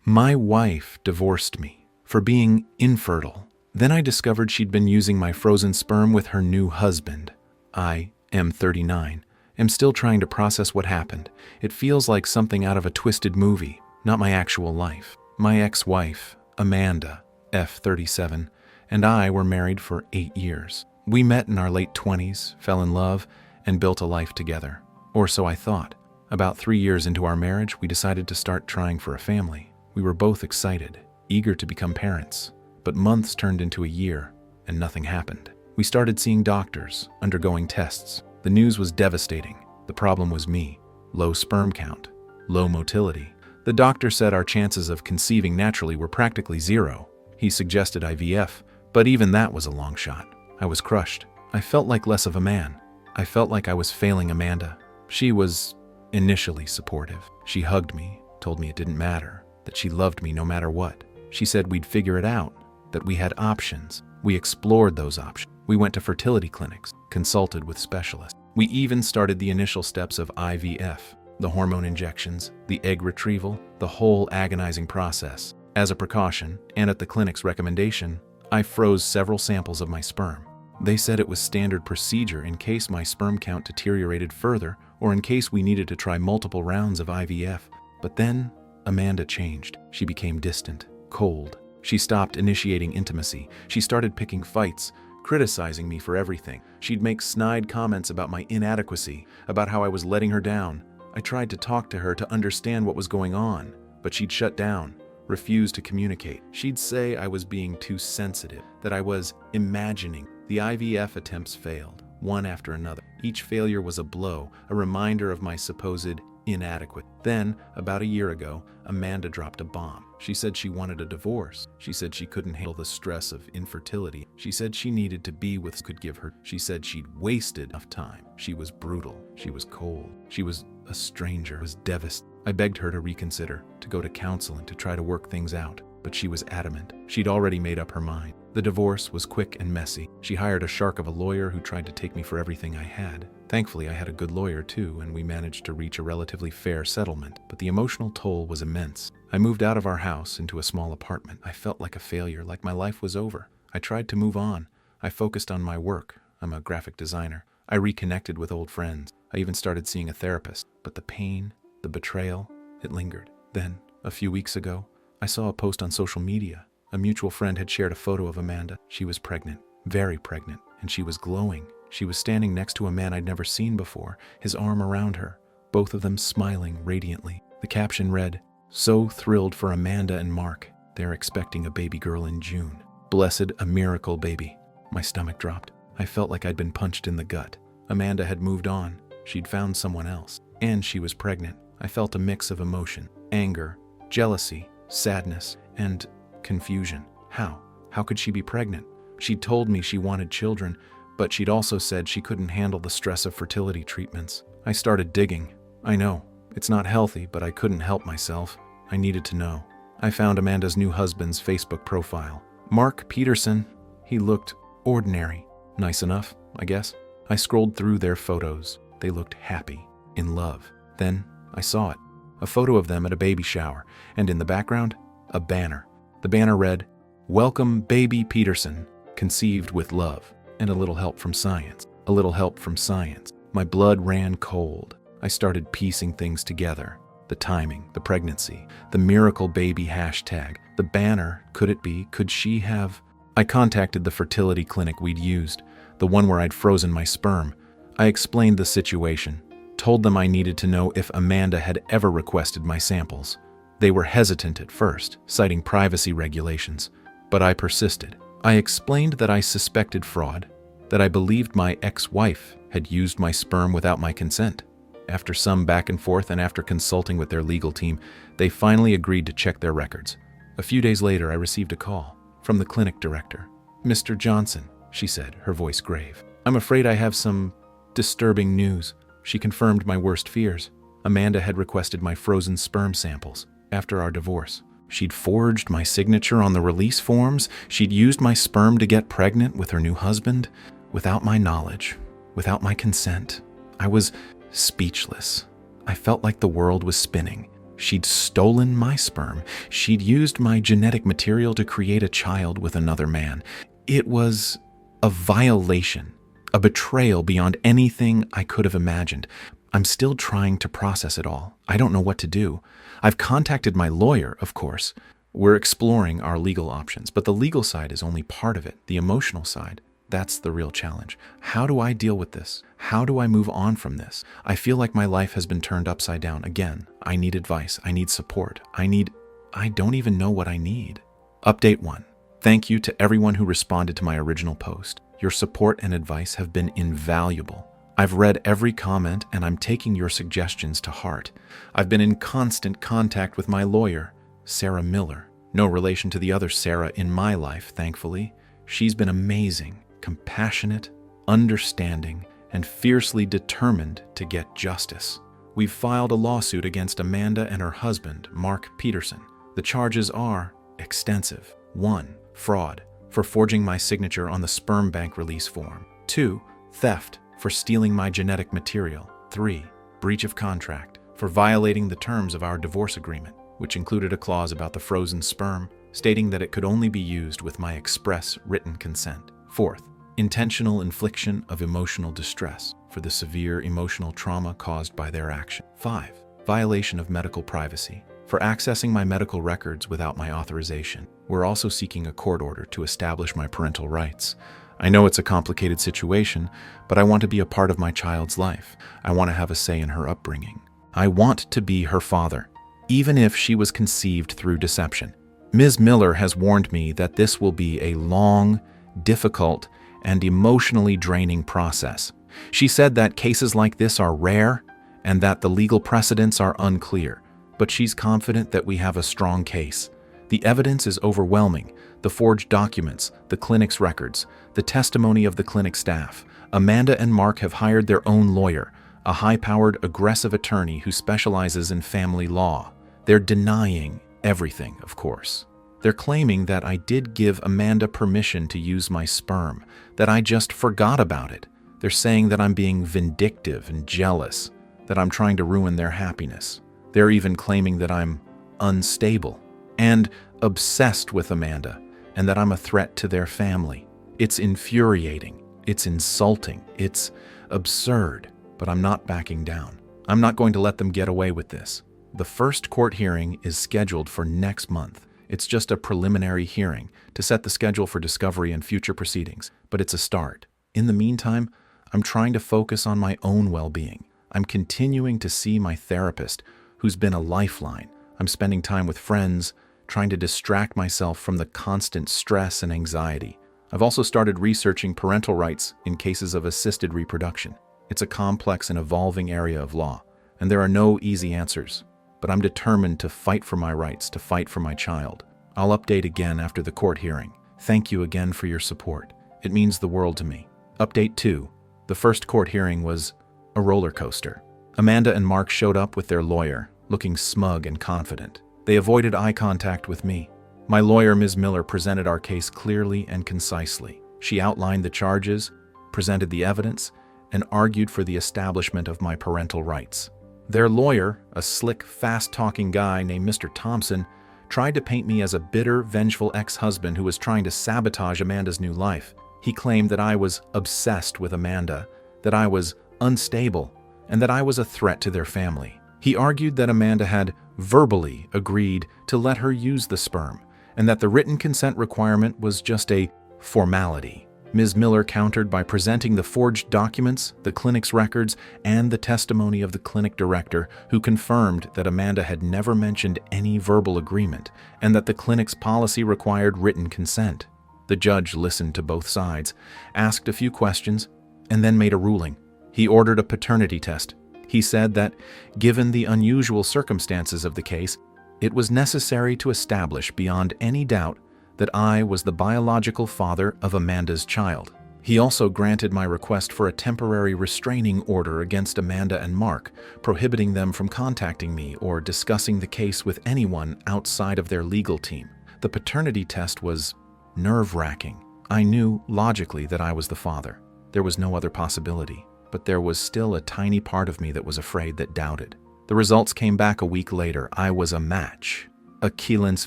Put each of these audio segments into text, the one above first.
My wife divorced me for being infertile. Then I discovered she'd been using my frozen sperm with her new husband. I am 39. Am still trying to process what happened. It feels like something out of a twisted movie, not my actual life. My ex-wife, Amanda, F37, and I were married for 8 years. We met in our late 20s, fell in love, and built a life together. Or so I thought. About 3 years into our marriage, we decided to start trying for a family. We were both excited, eager to become parents. But months turned into a year, and nothing happened. We started seeing doctors, undergoing tests. The news was devastating. The problem was me. Low sperm count, low motility. The doctor said our chances of conceiving naturally were practically zero. He suggested IVF, but even that was a long shot. I was crushed. I felt like less of a man. I felt like I was failing Amanda. She was initially supportive. She hugged me, told me it didn't matter, that she loved me no matter what. She said we'd figure it out, that we had options. We explored those options. We went to fertility clinics, consulted with specialists. We even started the initial steps of IVF, the hormone injections, the egg retrieval, the whole agonizing process. As a precaution, and at the clinic's recommendation, I froze several samples of my sperm. They said it was standard procedure in case my sperm count deteriorated further or in case we needed to try multiple rounds of IVF. But then, Amanda changed. She became distant, cold. She stopped initiating intimacy. She started picking fights, criticizing me for everything. She'd make snide comments about my inadequacy, about how I was letting her down. I tried to talk to her to understand what was going on, but she'd shut down, refused to communicate. She'd say I was being too sensitive, that I was imagining. The IVF attempts failed, one after another. Each failure was a blow, a reminder of my supposed inadequate. Then, about a year ago, Amanda dropped a bomb. She said she wanted a divorce. She said she couldn't handle the stress of infertility. She said she needed to be with could give her. She said she'd wasted enough time. She was brutal. She was cold. She was a stranger. Was devastated. I begged her to reconsider, to go to counseling, to try to work things out, but she was adamant. She'd already made up her mind. The divorce was quick and messy. She hired a shark of a lawyer who tried to take me for everything I had. Thankfully, I had a good lawyer too, and we managed to reach a relatively fair settlement, but the emotional toll was immense. I moved out of our house into a small apartment. I felt like a failure, like my life was over. I tried to move on. I focused on my work. I'm a graphic designer. I reconnected with old friends. I even started seeing a therapist, but the pain, the betrayal, it lingered. Then, a few weeks ago, I saw a post on social media. A mutual friend had shared a photo of Amanda. She was pregnant, very pregnant, and she was glowing. She was standing next to a man I'd never seen before, his arm around her, both of them smiling radiantly. The caption read, "So thrilled for Amanda and Mark. They're expecting a baby girl in June. Blessed a miracle baby." My stomach dropped. I felt like I'd been punched in the gut. Amanda had moved on. She'd found someone else. And she was pregnant. I felt a mix of emotion, anger, jealousy, sadness, and confusion. How could she be pregnant? She'd told me she wanted children, but she'd also said she couldn't handle the stress of fertility treatments. I started digging. I know, it's not healthy, but I couldn't help myself. I needed to know. I found Amanda's new husband's Facebook profile. Mark Peterson. He looked ordinary. Nice enough, I guess. I scrolled through their photos. They looked happy, in love. Then I saw it. A photo of them at a baby shower, and in the background, a banner. The banner read, "Welcome baby Peterson, conceived with love, and a little help from science. A little help from science." My blood ran cold. I started piecing things together. The timing, the pregnancy, the miracle baby hashtag, the banner, could it be, could she have? I contacted the fertility clinic we'd used, the one where I'd frozen my sperm. I explained the situation, told them I needed to know if Amanda had ever requested my samples. They were hesitant at first, citing privacy regulations, but I persisted. I explained that I suspected fraud, that I believed my ex-wife had used my sperm without my consent. After some back and forth and after consulting with their legal team, they finally agreed to check their records. A few days later, I received a call from the clinic director. "Mr. Johnson," she said, her voice grave. "I'm afraid I have some disturbing news." She confirmed my worst fears. Amanda had requested my frozen sperm samples after our divorce. She'd forged my signature on the release forms. She'd used my sperm to get pregnant with her new husband without my knowledge, without my consent. I was speechless. I felt like the world was spinning. She'd stolen my sperm. She'd used my genetic material to create a child with another man. It was a violation, a betrayal beyond anything I could have imagined. I'm still trying to process it all. I don't know what to do. I've contacted my lawyer, of course. We're exploring our legal options, but the legal side is only part of it. The emotional side, that's the real challenge. How do I deal with this? How do I move on from this? I feel like my life has been turned upside down. Again, I need advice. I need support. I don't even know what I need. Update 1. Thank you to everyone who responded to my original post. Your support and advice have been invaluable. I've read every comment and I'm taking your suggestions to heart. I've been in constant contact with my lawyer, Sarah Miller. No relation to the other Sarah in my life, thankfully. She's been amazing, compassionate, understanding, and fiercely determined to get justice. We've filed a lawsuit against Amanda and her husband, Mark Peterson. The charges are extensive. 1. Fraud, for forging my signature on the sperm bank release form. 2. Theft, for stealing my genetic material. 3. Breach of contract, for violating the terms of our divorce agreement, which included a clause about the frozen sperm, stating that it could only be used with my express written consent. 4th, intentional infliction of emotional distress, for the severe emotional trauma caused by their action. 5. Violation of medical privacy, for accessing my medical records without my authorization. We're also seeking a court order to establish my parental rights. I know it's a complicated situation, but I want to be a part of my child's life. I want to have a say in her upbringing. I want to be her father, even if she was conceived through deception. Ms. Miller has warned me that this will be a long, difficult, and emotionally draining process. She said that cases like this are rare and that the legal precedents are unclear, but she's confident that we have a strong case. The evidence is overwhelming. The forged documents, the clinic's records, the testimony of the clinic staff. Amanda and Mark have hired their own lawyer, a high-powered, aggressive attorney who specializes in family law. They're denying everything, of course. They're claiming that I did give Amanda permission to use my sperm, that I just forgot about it. They're saying that I'm being vindictive and jealous, that I'm trying to ruin their happiness. They're even claiming that I'm unstable and obsessed with Amanda, and that I'm a threat to their family. It's infuriating. It's insulting. It's absurd. But I'm not backing down. I'm not going to let them get away with this. The first court hearing is scheduled for next month. It's just a preliminary hearing to set the schedule for discovery and future proceedings, but it's a start. In the meantime, I'm trying to focus on my own well-being. I'm continuing to see my therapist, who's been a lifeline. I'm spending time with friends, trying to distract myself from the constant stress and anxiety. I've also started researching parental rights in cases of assisted reproduction. It's a complex and evolving area of law, and there are no easy answers. But I'm determined to fight for my rights, to fight for my child. I'll update again after the court hearing. Thank you again for your support. It means the world to me. Update 2. The first court hearing was a roller coaster. Amanda and Mark showed up with their lawyer, looking smug and confident. They avoided eye contact with me. My lawyer, Ms. Miller, presented our case clearly and concisely. She outlined the charges, presented the evidence, and argued for the establishment of my parental rights. Their lawyer, a slick, fast-talking guy named Mr. Thompson, tried to paint me as a bitter, vengeful ex-husband who was trying to sabotage Amanda's new life. He claimed that I was obsessed with Amanda, that I was unstable, and that I was a threat to their family. He argued that Amanda had verbally agreed to let her use the sperm, and that the written consent requirement was just a formality. Ms. Miller countered by presenting the forged documents, the clinic's records, and the testimony of the clinic director, who confirmed that Amanda had never mentioned any verbal agreement, and that the clinic's policy required written consent. The judge listened to both sides, asked a few questions, and then made a ruling. He ordered a paternity test. He said that, given the unusual circumstances of the case, it was necessary to establish beyond any doubt that I was the biological father of Amanda's child. He also granted my request for a temporary restraining order against Amanda and Mark, prohibiting them from contacting me or discussing the case with anyone outside of their legal team. The paternity test was nerve-wracking. I knew logically that I was the father. There was no other possibility, but there was still a tiny part of me that was afraid, that doubted. The results came back a week later. I was a match. A Kilens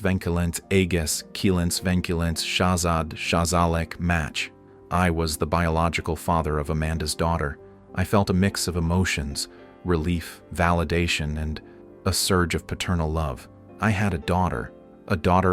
Venkulent Aegis Kilens Venkulent Shazad Shazalek match. I was the biological father of Amanda's daughter. I felt a mix of emotions, relief, validation, and a surge of paternal love. I had a daughter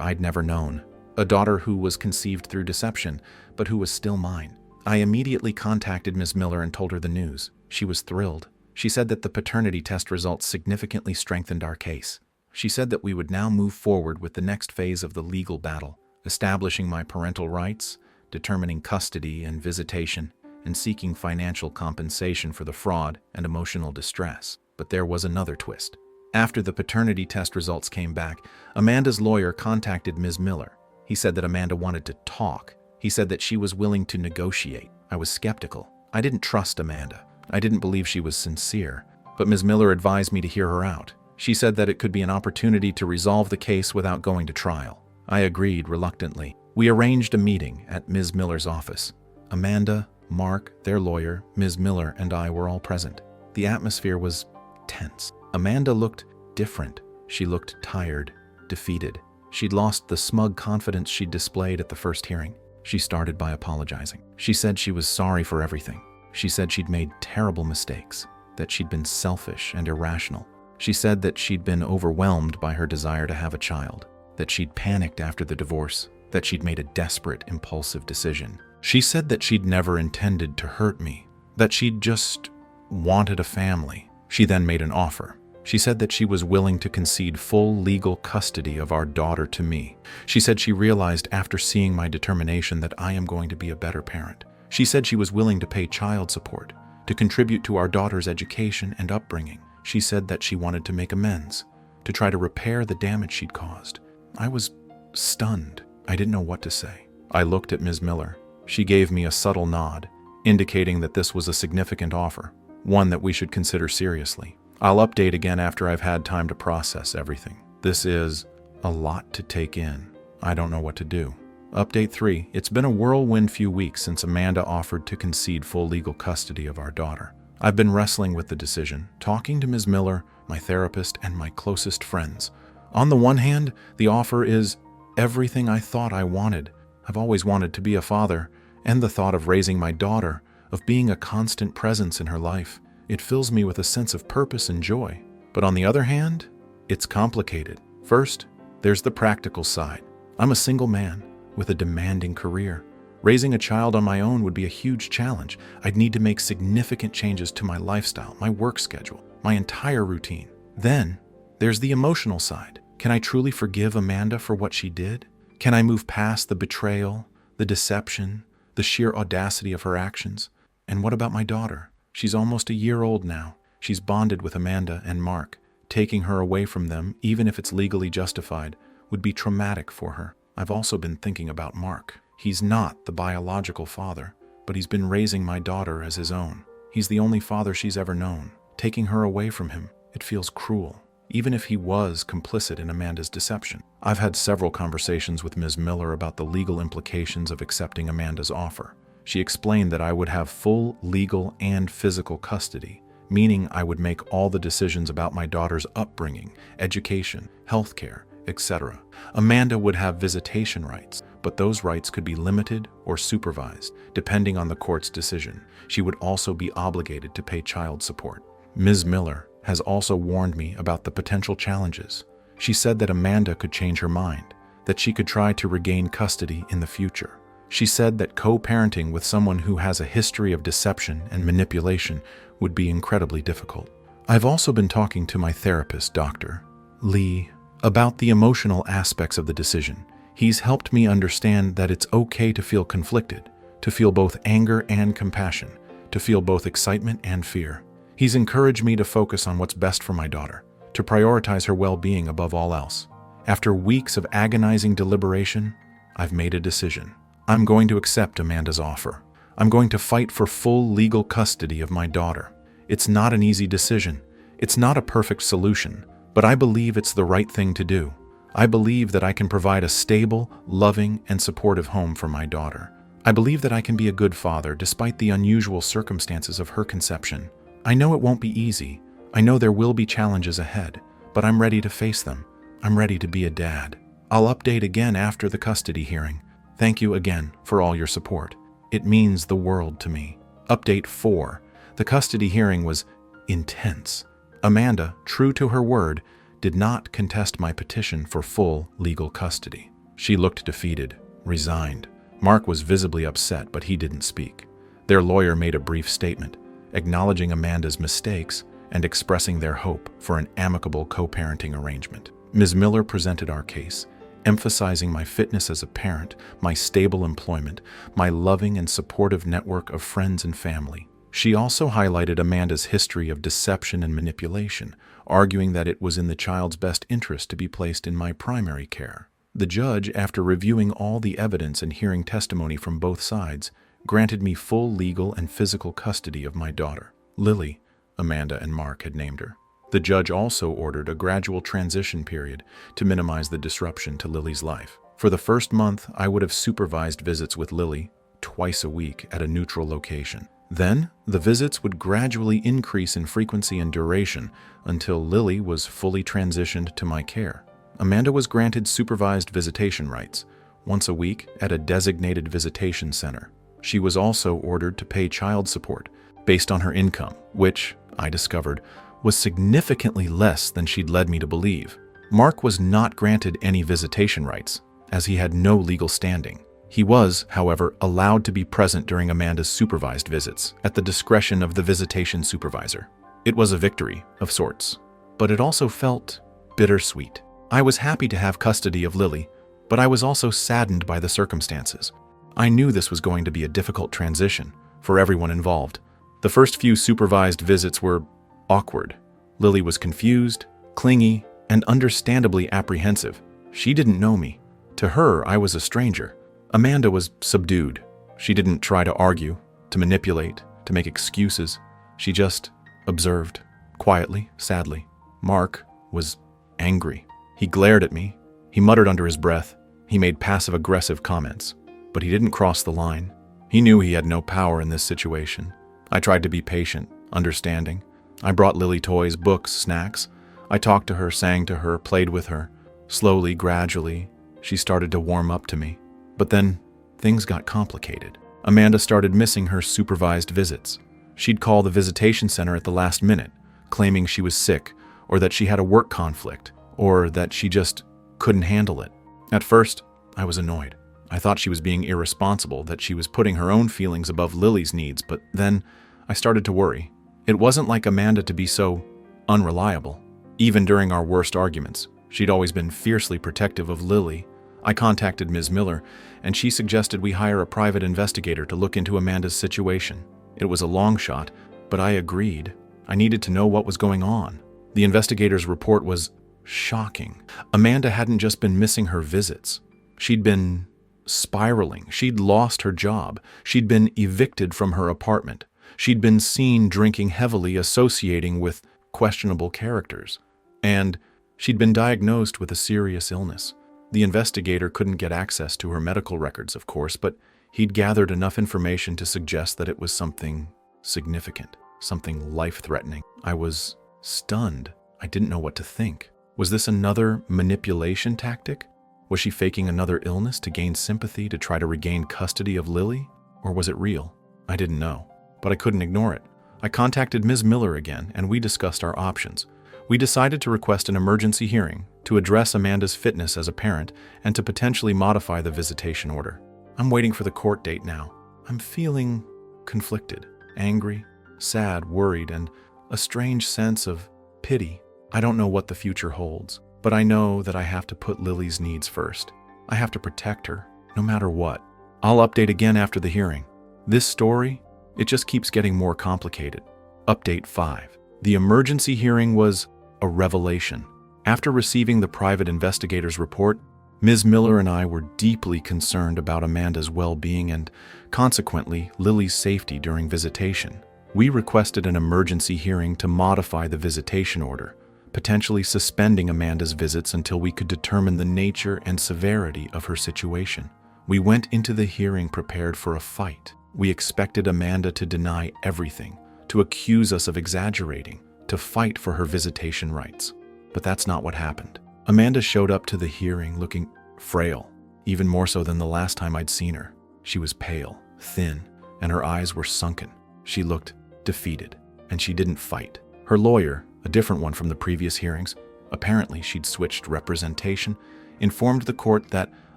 I'd never known, a daughter who was conceived through deception, but who was still mine. I immediately contacted Ms. Miller and told her the news. She was thrilled. She said that the paternity test results significantly strengthened our case. She said that we would now move forward with the next phase of the legal battle, establishing my parental rights, determining custody and visitation, and seeking financial compensation for the fraud and emotional distress. But there was another twist. After the paternity test results came back, Amanda's lawyer contacted Ms. Miller. He said that Amanda wanted to talk. He said that she was willing to negotiate. I was skeptical. I didn't trust Amanda. I didn't believe she was sincere. But Ms. Miller advised me to hear her out. She said that it could be an opportunity to resolve the case without going to trial. I agreed reluctantly. We arranged a meeting at Ms. Miller's office. Amanda, Mark, their lawyer, Ms. Miller, and I were all present. The atmosphere was tense. Amanda looked different. She looked tired, defeated. She'd lost the smug confidence she'd displayed at the first hearing. She started by apologizing. She said she was sorry for everything. She said she'd made terrible mistakes, that she'd been selfish and irrational. She said that she'd been overwhelmed by her desire to have a child, that she'd panicked after the divorce, that she'd made a desperate, impulsive decision. She said that she'd never intended to hurt me, that she'd just wanted a family. She then made an offer. She said that she was willing to concede full legal custody of our daughter to me. She said she realized after seeing my determination that I am going to be a better parent. She said she was willing to pay child support, to contribute to our daughter's education and upbringing. She said that she wanted to make amends, to try to repair the damage she'd caused. I was stunned. I didn't know what to say. I looked at Ms. Miller. She gave me a subtle nod, indicating that this was a significant offer, one that we should consider seriously. I'll update again after I've had time to process everything. This is a lot to take in. I don't know what to do. Update 3. It's been a whirlwind few weeks since Amanda offered to concede full legal custody of our daughter. I've been wrestling with the decision, talking to Ms. Miller, my therapist, and my closest friends. On the one hand, the offer is everything I thought I wanted. I've always wanted to be a father, and the thought of raising my daughter, of being a constant presence in her life, it fills me with a sense of purpose and joy. But on the other hand, it's complicated. First, there's the practical side. I'm a single man with a demanding career. Raising a child on my own would be a huge challenge. I'd need to make significant changes to my lifestyle, my work schedule, my entire routine. Then, there's the emotional side. Can I truly forgive Amanda for what she did? Can I move past the betrayal, the deception, the sheer audacity of her actions? And what about my daughter? She's almost a year old now. She's bonded with Amanda and Mark. Taking her away from them, even if it's legally justified, would be traumatic for her. I've also been thinking about Mark. He's not the biological father, but he's been raising my daughter as his own. He's the only father she's ever known. Taking her away from him, it feels cruel, even if he was complicit in Amanda's deception. I've had several conversations with Ms. Miller about the legal implications of accepting Amanda's offer. She explained that I would have full legal and physical custody, meaning I would make all the decisions about my daughter's upbringing, education, healthcare, etc. Amanda would have visitation rights, but those rights could be limited or supervised, depending on the court's decision. She would also be obligated to pay child support. Ms. Miller has also warned me about the potential challenges. She said that Amanda could change her mind, that she could try to regain custody in the future. She said that co-parenting with someone who has a history of deception and manipulation would be incredibly difficult. I've also been talking to my therapist, Dr. Lee, about the emotional aspects of the decision. He's helped me understand that it's okay to feel conflicted, to feel both anger and compassion, to feel both excitement and fear. He's encouraged me to focus on what's best for my daughter, to prioritize her well-being above all else. After weeks of agonizing deliberation, I've made a decision. I'm going to accept Amanda's offer. I'm going to fight for full legal custody of my daughter. It's not an easy decision. It's not a perfect solution, but I believe it's the right thing to do. I believe that I can provide a stable, loving, and supportive home for my daughter. I believe that I can be a good father despite the unusual circumstances of her conception. I know it won't be easy. I know there will be challenges ahead, but I'm ready to face them. I'm ready to be a dad. I'll update again after the custody hearing. Thank you again for all your support. It means the world to me. Update 4. The custody hearing was intense. Amanda, true to her word, did not contest my petition for full legal custody. She looked defeated, resigned. Mark was visibly upset, but he didn't speak. Their lawyer made a brief statement, acknowledging Amanda's mistakes and expressing their hope for an amicable co-parenting arrangement. Ms. Miller presented our case, emphasizing my fitness as a parent, my stable employment, my loving and supportive network of friends and family. She also highlighted Amanda's history of deception and manipulation, arguing that it was in the child's best interest to be placed in my primary care. The judge, after reviewing all the evidence and hearing testimony from both sides, granted me full legal and physical custody of my daughter, Lily. Amanda and Mark had named her. The judge also ordered a gradual transition period to minimize the disruption to Lily's life. For the first month, I would have supervised visits with Lily twice a week at a neutral location. Then, the visits would gradually increase in frequency and duration until Lily was fully transitioned to my care. Amanda was granted supervised visitation rights, once a week at a designated visitation center. She was also ordered to pay child support based on her income, which, I discovered, was significantly less than she'd led me to believe. Mark was not granted any visitation rights, as he had no legal standing. He was, however, allowed to be present during Amanda's supervised visits, at the discretion of the visitation supervisor. It was a victory, of sorts, but it also felt bittersweet. I was happy to have custody of Lily, but I was also saddened by the circumstances. I knew this was going to be a difficult transition for everyone involved. The first few supervised visits were awkward. Lily was confused, clingy, and understandably apprehensive. She didn't know me. To her, I was a stranger. Amanda was subdued. She didn't try to argue, to manipulate, to make excuses. She just observed, quietly, sadly. Mark was angry. He glared at me. He muttered under his breath. He made passive-aggressive comments. But he didn't cross the line. He knew he had no power in this situation. I tried to be patient, understanding. I brought Lily toys, books, snacks. I talked to her, sang to her, played with her. Slowly, gradually, she started to warm up to me. But then, things got complicated. Amanda started missing her supervised visits. She'd call the visitation center at the last minute, claiming she was sick, or that she had a work conflict, or that she just couldn't handle it. At first, I was annoyed. I thought she was being irresponsible, that she was putting her own feelings above Lily's needs, but then I started to worry. It wasn't like Amanda to be so unreliable. Even during our worst arguments, she'd always been fiercely protective of Lily. I contacted Ms. Miller, and she suggested we hire a private investigator to look into Amanda's situation. It was a long shot, but I agreed. I needed to know what was going on. The investigator's report was shocking. Amanda hadn't just been missing her visits. She'd been spiraling. She'd lost her job. She'd been evicted from her apartment. She'd been seen drinking heavily, associating with questionable characters. And she'd been diagnosed with a serious illness. The investigator couldn't get access to her medical records, of course, but he'd gathered enough information to suggest that it was something significant, something life-threatening. I was stunned. I didn't know what to think. Was this another manipulation tactic? Was she faking another illness to gain sympathy, to try to regain custody of Lily? Or was it real? I didn't know, but I couldn't ignore it. I contacted Ms. Miller again, and we discussed our options. We decided to request an emergency hearing to address Amanda's fitness as a parent and to potentially modify the visitation order. I'm waiting for the court date now. I'm feeling conflicted, angry, sad, worried, and a strange sense of pity. I don't know what the future holds, but I know that I have to put Lily's needs first. I have to protect her, no matter what. I'll update again after the hearing. This story, it just keeps getting more complicated. Update 5. The emergency hearing was a revelation. After receiving the private investigator's report, Ms. Miller and I were deeply concerned about Amanda's well-being and, consequently, Lily's safety during visitation. We requested an emergency hearing to modify the visitation order, potentially suspending Amanda's visits until we could determine the nature and severity of her situation. We went into the hearing prepared for a fight. We expected Amanda to deny everything, to accuse us of exaggerating, to fight for her visitation rights. But that's not what happened. Amanda showed up to the hearing looking frail, even more so than the last time I'd seen her. She was pale, thin, and her eyes were sunken. She looked defeated, and she didn't fight. Her lawyer, a different one from the previous hearings, apparently she'd switched representation, informed the court that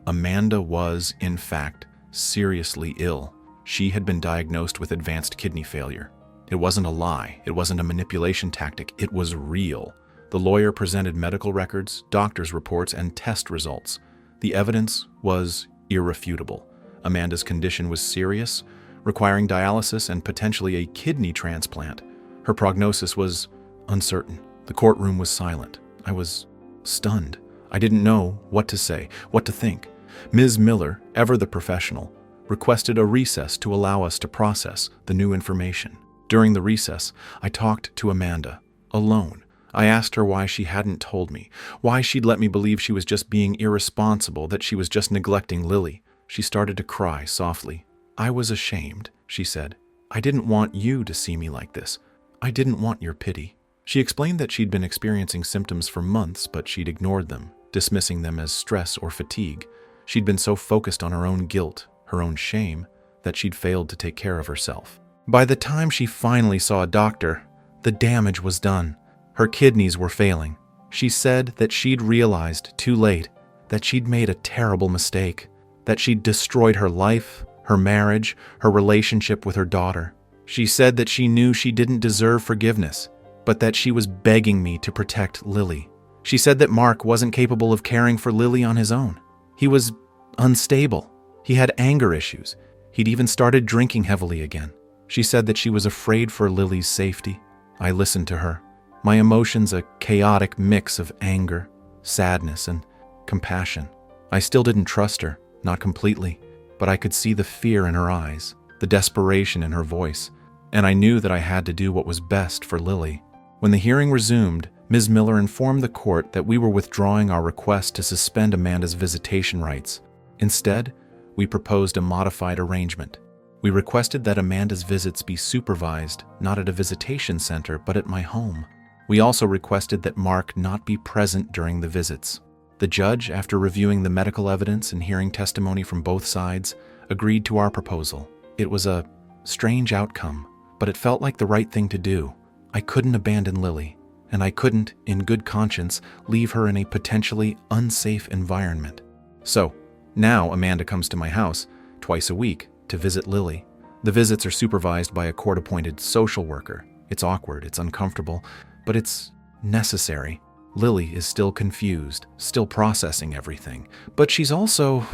Amanda was, in fact, seriously ill. She had been diagnosed with advanced kidney failure. It wasn't a lie. It wasn't a manipulation tactic. It was real. The lawyer presented medical records, doctor's reports, and test results. The evidence was irrefutable. Amanda's condition was serious, requiring dialysis and potentially a kidney transplant. Her prognosis was uncertain. The courtroom was silent. I was stunned. I didn't know what to say, what to think. Ms. Miller, ever the professional, requested a recess to allow us to process the new information. During the recess, I talked to Amanda, alone. I asked her why she hadn't told me, why she'd let me believe she was just being irresponsible, that she was just neglecting Lily. She started to cry softly. "I was ashamed," she said. "I didn't want you to see me like this. I didn't want your pity." She explained that she'd been experiencing symptoms for months, but she'd ignored them, dismissing them as stress or fatigue. She'd been so focused on her own guilt, her own shame, that she'd failed to take care of herself. By the time she finally saw a doctor, the damage was done. Her kidneys were failing. She said that she'd realized too late that she'd made a terrible mistake, that she'd destroyed her life, her marriage, her relationship with her daughter. She said that she knew she didn't deserve forgiveness, but that she was begging me to protect Lily. She said that Mark wasn't capable of caring for Lily on his own. He was unstable. He had anger issues. He'd even started drinking heavily again. She said that she was afraid for Lily's safety. I listened to her, my emotions a chaotic mix of anger, sadness, and compassion. I still didn't trust her, not completely, but I could see the fear in her eyes, the desperation in her voice, and I knew that I had to do what was best for Lily. When the hearing resumed, Ms. Miller informed the court that we were withdrawing our request to suspend Amanda's visitation rights. Instead, we proposed a modified arrangement. We requested that Amanda's visits be supervised, not at a visitation center, but at my home. We also requested that Mark not be present during the visits. The judge, after reviewing the medical evidence and hearing testimony from both sides, agreed to our proposal. It was a strange outcome, but it felt like the right thing to do. I couldn't abandon Lily, and I couldn't, in good conscience, leave her in a potentially unsafe environment. So, now Amanda comes to my house twice a week to visit Lily. The visits are supervised by a court-appointed social worker. It's awkward, it's uncomfortable, but it's necessary. Lily is still confused, still processing everything, but she's also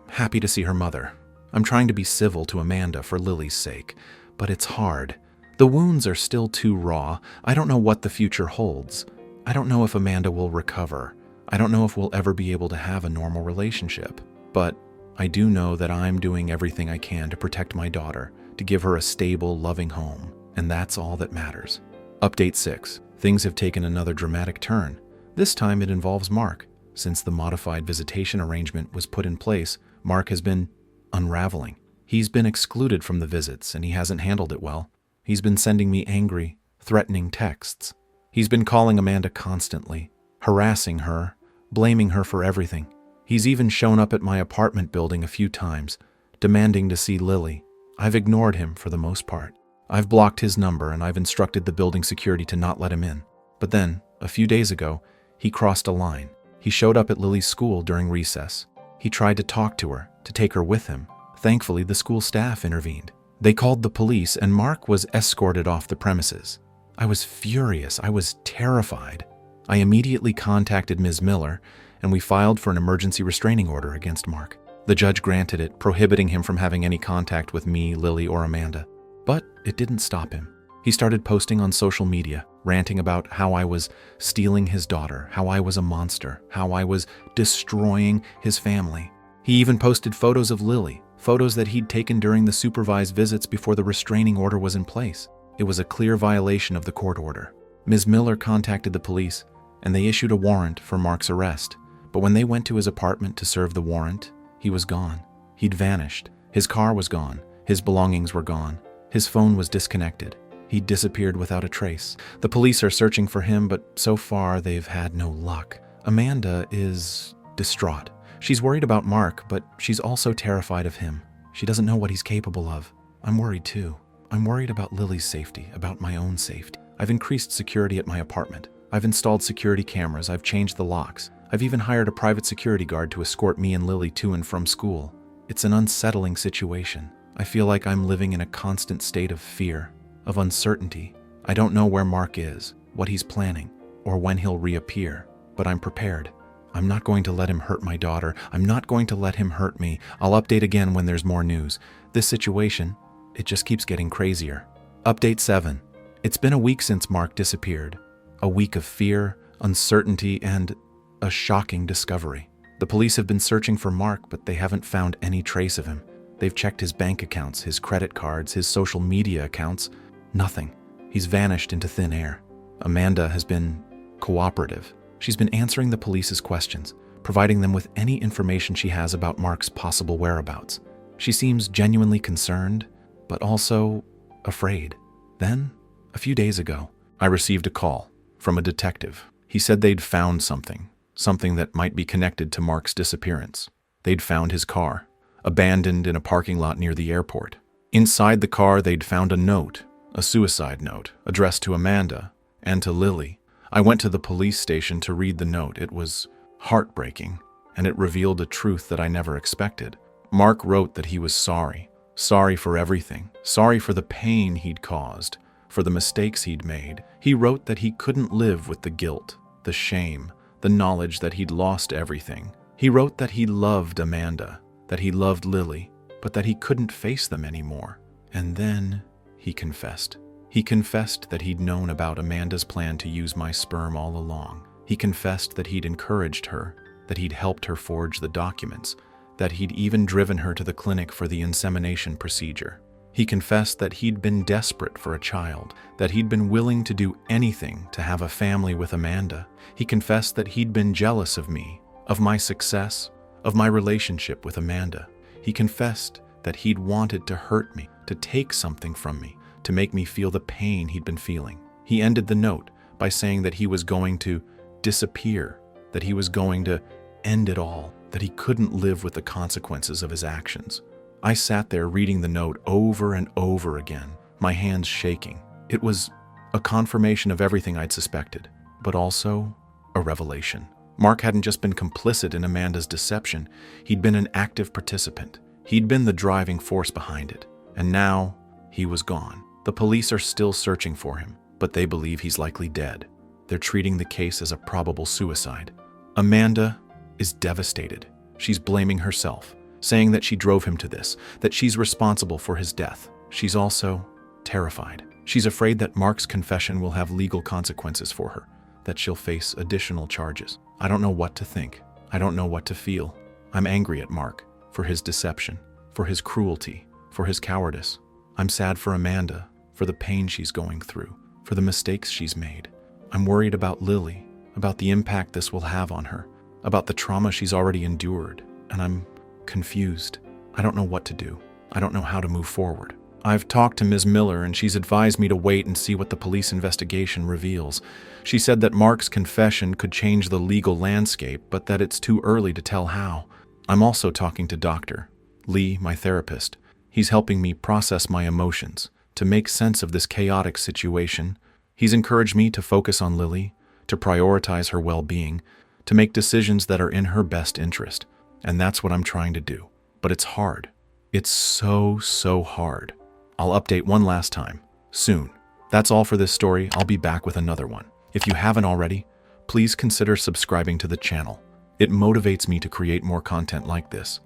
happy to see her mother. I'm trying to be civil to Amanda for Lily's sake, but it's hard. The wounds are still too raw. I don't know what the future holds. I don't know if Amanda will recover. I don't know if we'll ever be able to have a normal relationship. But I do know that I'm doing everything I can to protect my daughter, to give her a stable, loving home, and that's all that matters. Update 6. Things have taken another dramatic turn. This time it involves Mark. Since the modified visitation arrangement was put in place, Mark has been unraveling. He's been excluded from the visits, and he hasn't handled it well. He's been sending me angry, threatening texts. He's been calling Amanda constantly, harassing her, blaming her for everything. He's even shown up at my apartment building a few times, demanding to see Lily. I've ignored him for the most part. I've blocked his number, and I've instructed the building security to not let him in. But then, a few days ago, he crossed a line. He showed up at Lily's school during recess. He tried to talk to her, to take her with him. Thankfully, the school staff intervened. They called the police, and Mark was escorted off the premises. I was furious. I was terrified. I immediately contacted Ms. Miller, and we filed for an emergency restraining order against Mark. The judge granted it, prohibiting him from having any contact with me, Lily, or Amanda. But it didn't stop him. He started posting on social media, ranting about how I was stealing his daughter, how I was a monster, how I was destroying his family. He even posted photos of Lily, photos that he'd taken during the supervised visits before the restraining order was in place. It was a clear violation of the court order. Ms. Miller contacted the police, and they issued a warrant for Mark's arrest. But when they went to his apartment to serve the warrant, he was gone. He'd vanished. His car was gone. His belongings were gone. His phone was disconnected. He disappeared without a trace. The police are searching for him, but so far they've had no luck. Amanda is distraught. She's worried about Mark, but she's also terrified of him. She doesn't know what he's capable of. I'm worried too. I'm worried about Lily's safety, about my own safety. I've increased security at my apartment. I've installed security cameras. I've changed the locks. I've even hired a private security guard to escort me and Lily to and from school. It's an unsettling situation. I feel like I'm living in a constant state of fear, of uncertainty. I don't know where Mark is, what he's planning, or when he'll reappear, but I'm prepared. I'm not going to let him hurt my daughter. I'm not going to let him hurt me. I'll update again when there's more news. This situation, it just keeps getting crazier. Update 7. It's been a week since Mark disappeared. A week of fear, uncertainty, and a shocking discovery. The police have been searching for Mark, but they haven't found any trace of him. They've checked his bank accounts, his credit cards, his social media accounts. Nothing. He's vanished into thin air. Amanda has been cooperative. She's been answering the police's questions, providing them with any information she has about Mark's possible whereabouts. She seems genuinely concerned, but also afraid. Then, a few days ago, I received a call from a detective. He said they'd found something that might be connected to Mark's disappearance. They'd found his car, abandoned in a parking lot near the airport. Inside the car, they'd found a note, a suicide note, addressed to Amanda and to Lily. I went to the police station to read the note. It was heartbreaking, and it revealed a truth that I never expected. Mark wrote that he was sorry for everything, sorry for the pain he'd caused, for the mistakes he'd made. He wrote that he couldn't live with the guilt, the shame, the knowledge that he'd lost everything. He wrote that he loved Amanda, that he loved Lily, but that he couldn't face them anymore. And then he confessed. He confessed that he'd known about Amanda's plan to use my sperm all along. He confessed that he'd encouraged her, that he'd helped her forge the documents, that he'd even driven her to the clinic for the insemination procedure. He confessed that he'd been desperate for a child, that he'd been willing to do anything to have a family with Amanda. He confessed that he'd been jealous of me, of my success, of my relationship with Amanda. He confessed that he'd wanted to hurt me, to take something from me, to make me feel the pain he'd been feeling. He ended the note by saying that he was going to disappear, that he was going to end it all, that he couldn't live with the consequences of his actions. I sat there reading the note over and over again, my hands shaking. It was a confirmation of everything I'd suspected, but also a revelation. Mark hadn't just been complicit in Amanda's deception, he'd been an active participant. He'd been the driving force behind it, and now he was gone. The police are still searching for him, but they believe he's likely dead. They're treating the case as a probable suicide. Amanda is devastated. She's blaming herself, saying that she drove him to this, that she's responsible for his death. She's also terrified. She's afraid that Mark's confession will have legal consequences for her, that she'll face additional charges. I don't know what to think. I don't know what to feel. I'm angry at Mark for his deception, for his cruelty, for his cowardice. I'm sad for Amanda, for the pain she's going through, for the mistakes she's made. I'm worried about Lily, about the impact this will have on her, about the trauma she's already endured, and I'm confused. I don't know what to do. I don't know how to move forward. I've talked to Ms. Miller, and she's advised me to wait and see what the police investigation reveals. She said that Mark's confession could change the legal landscape, but that it's too early to tell how. I'm also talking to Dr. Lee, my therapist. He's helping me process my emotions, to make sense of this chaotic situation. He's encouraged me to focus on Lily, to prioritize her well-being, to make decisions that are in her best interest. And that's what I'm trying to do. But it's hard. It's so hard. I'll update one last time, soon. That's all for this story. I'll be back with another one. If you haven't already, please consider subscribing to the channel. It motivates me to create more content like this.